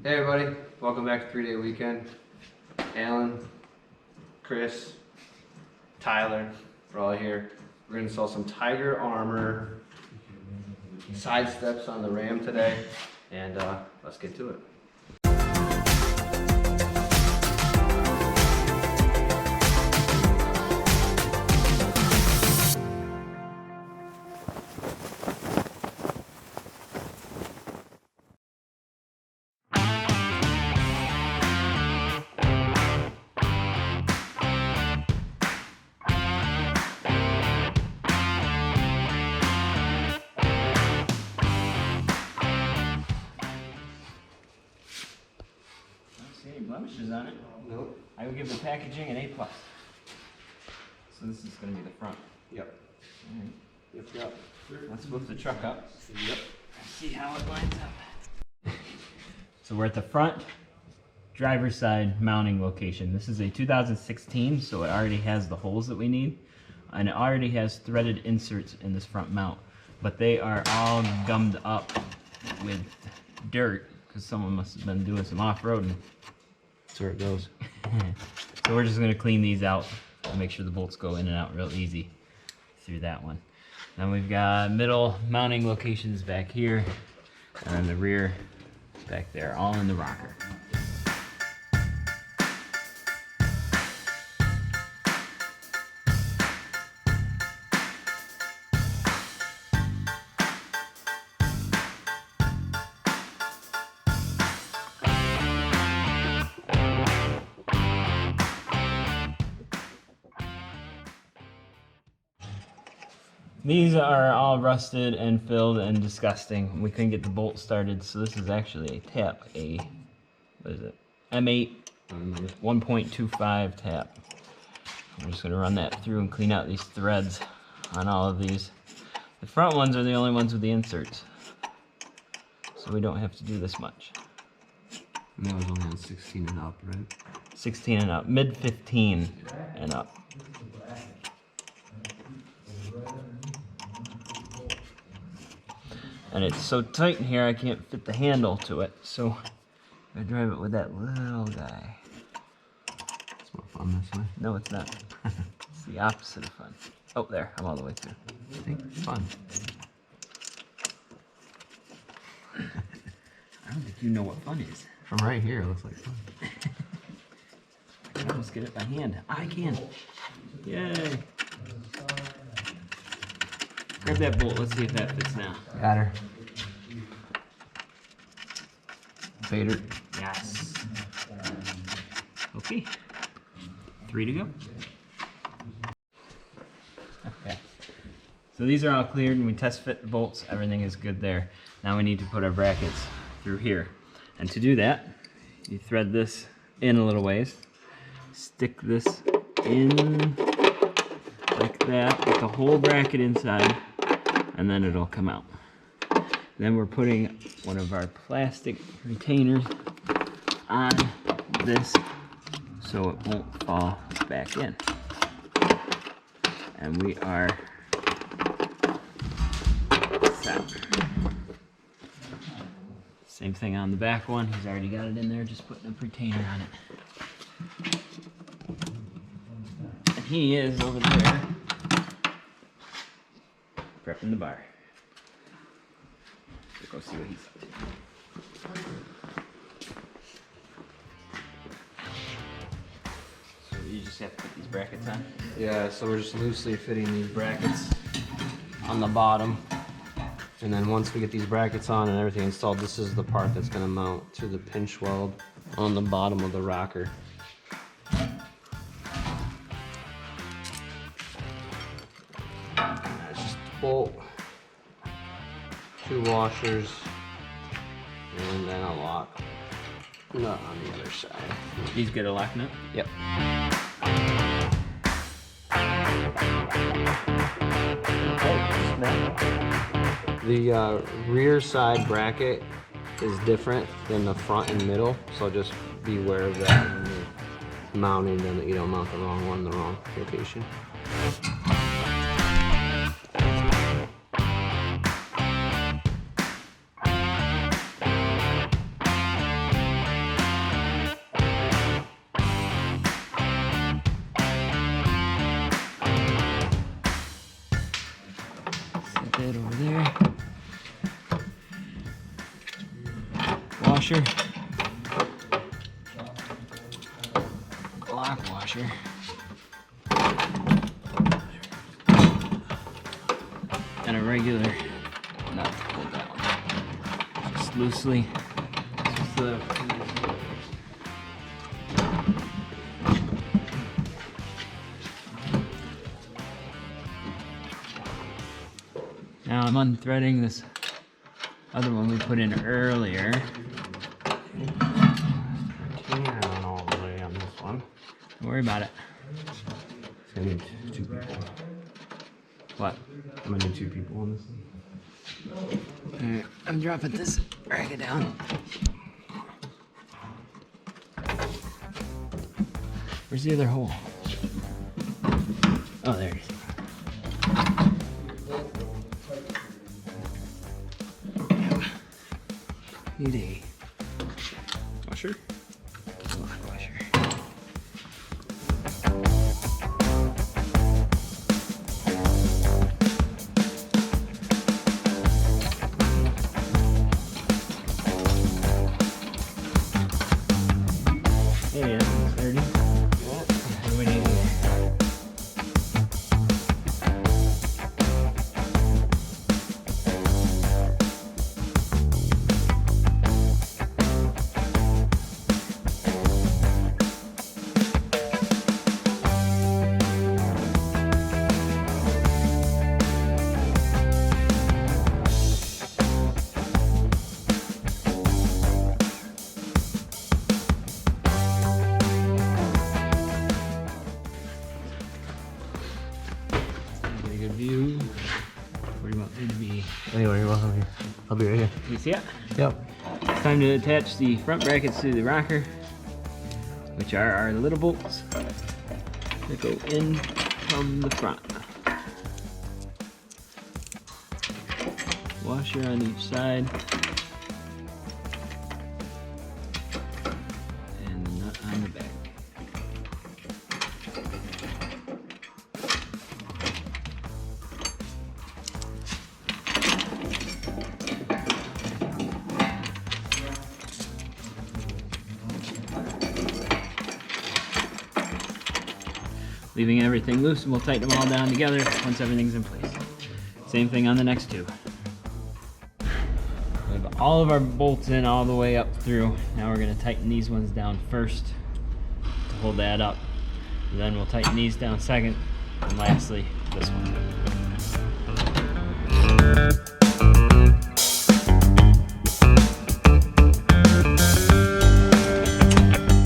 Hey everybody, welcome back to 3-Day Weekend. Alan, Chris, Tyler, we're all here. We're gonna install some Tyger Armor side steps on the Ram today, and let's get to it. Any blemishes on it? Nope. I would give the packaging an A+. So this is going to be the front. Yep. Alright. Yep. Let's lift the truck up. Yep. See how it lines up. So we're at the front driver's side mounting location. This is a 2016, so it already has the holes that we need. And it already has threaded inserts in this front mount. But they are all gummed up with dirt, because someone must have been doing some off-roading. That's where it goes. So we're just going to clean these out and make sure the bolts go in and out real easy through that one. Then we've got middle mounting locations back here, and then the rear back there, all in the rocker. These are all rusted and filled and disgusting. We couldn't get the bolt started, so this is actually a tap, what is it? M8 1.25 tap. I'm just gonna run that through and clean out these threads on all of these. The front ones are the only ones with the inserts, so we don't have to do this much. And that was only on 16 and up, right? 16 and up, mid 15 and up. And it's so tight in here I can't fit the handle to it, so I drive it with that little guy. It's more fun this way. No, it's not. It's the opposite of fun. Oh, there, I'm all the way through. I think it's fun. I don't think you know what fun is. From right here, it looks like fun. I can almost get it by hand. I can. Yay. Grab that bolt, let's see if that fits now. Got her. Fader. Yes. Okay. 3 to go. Okay. So these are all cleared and we test fit the bolts. Everything is good there. Now we need to put our brackets through here. And to do that, you thread this in a little ways. Stick this in like that with the whole bracket inside, and then it'll come out. Then we're putting one of our plastic retainers on this so it won't fall back in. And we are set. Same thing on the back one. He's already got it in there, just putting a retainer on it. And he is over there prepping the bar. So go see what he's up to. So you just have to put these brackets on? Yeah, so we're just loosely fitting these brackets on the bottom. And then once we get these brackets on and everything installed, this is the part that's going to mount to the pinch weld on the bottom of the rocker. There's just a bolt, 2 washers, and then a lock nut on the other side. He's got a lock nut? Yep. The rear side bracket is different than the front and middle, so just be aware of that when you're mounting, then you don't mount the wrong one in the wrong location. washer, lock washer, and a regular nut to hold that one. Just loosely. Just the now I'm unthreading this other one we put in earlier. Down all the way on this one. Don't worry about it. It's gonna need 2 people. What? I'm gonna need 2 people on this one. Alright, I'm dropping this bracket down. Where's the other hole? Oh, there it is. Need a washer? Lock washer. Hey, that's 30. What do we need here? Get a good view. Where do you want me to be? Anyway, you're welcome here. I'll be right here. You see it? Yep. It's time to attach the front brackets to the rocker, which are our little bolts that go in from the front. Washer on each side. And the nut on the back. Leaving everything loose, and we'll tighten them all down together once everything's in place. Same thing on the next 2. We have all of our bolts in all the way up through. Now we're going to tighten these ones down first to hold that up. And then we'll tighten these down second, and lastly, this one.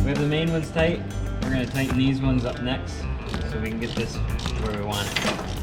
We have the main ones tight. We're going to tighten these ones up next so we can get this where we want it.